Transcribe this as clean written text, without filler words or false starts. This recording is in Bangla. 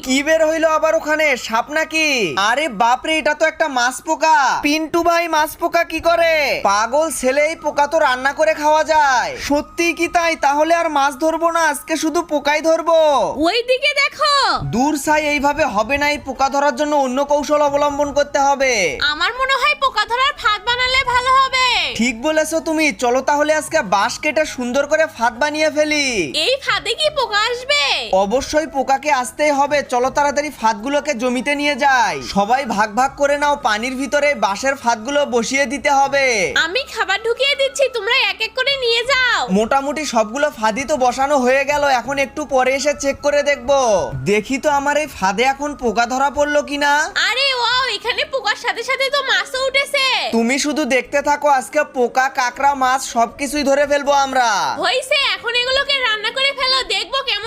কি বের হইলো আবার ওখানে? সাপ নাকি? আরে বাপরে, এটা তো একটা মাছ পোকা। পিন্টু ভাই, মাছ পোকা কি করে? পাগল ছেলে, এই পোকা তো রান্না করে খাওয়া যায়। সত্যি কি তাই? তাহলে আর মাছ ধরবো না, আজকে শুধু পোকাই ধরবো। ওইদিকে দেখো। দূর ছাই, এইভাবে হবে না। এই পোকা ধরার জন্য অন্য কৌশল অবলম্বন করতে হবে। আমার মনে হয় পোকা ধরার ফাঁদ বানালে ভালো হবে। ঠিক বলেছো তুমি। চলো তাহলে আজকে বাঁশ কেটে সুন্দর করে ফাঁদ বানিয়ে ফেলি। এই ফাঁদে কি পোকা আসবে? অবশ্যই পোকাকে আসতেই হবে। চলো তাড়াতাড়ি ফাঁদগুলোকে জমিতে নিয়ে যাই। সবাই ভাগ ভাগ করে নাও, পানির ভিতরে বাঁশের ফাঁদগুলো বসিয়ে দিতে হবে। আমি খাবার ঢুকিয়ে দিচ্ছি, তোমরা এক এক করে নিয়ে যাও। মোটামুটি সবগুলো ফাঁদই তো বসানো হয়ে গেল। এখন একটু পরে এসে চেক করে দেখবো। দেখি তো আমার এই ফাঁদে এখন পোকা ধরা পড়লো কিনা। আরে ওয়াও, এখানে পোকার সাথে সাথে তো মাছও উঠেছে। তুমি শুধু দেখতে থাকো, আজকে পোকা, কাঁকড়া, মাছ সবকিছুই ধরে ফেলবো আমরা। হইছে, এখন এগুলোকে রান্না করে ফেলো, দেখবো কেমন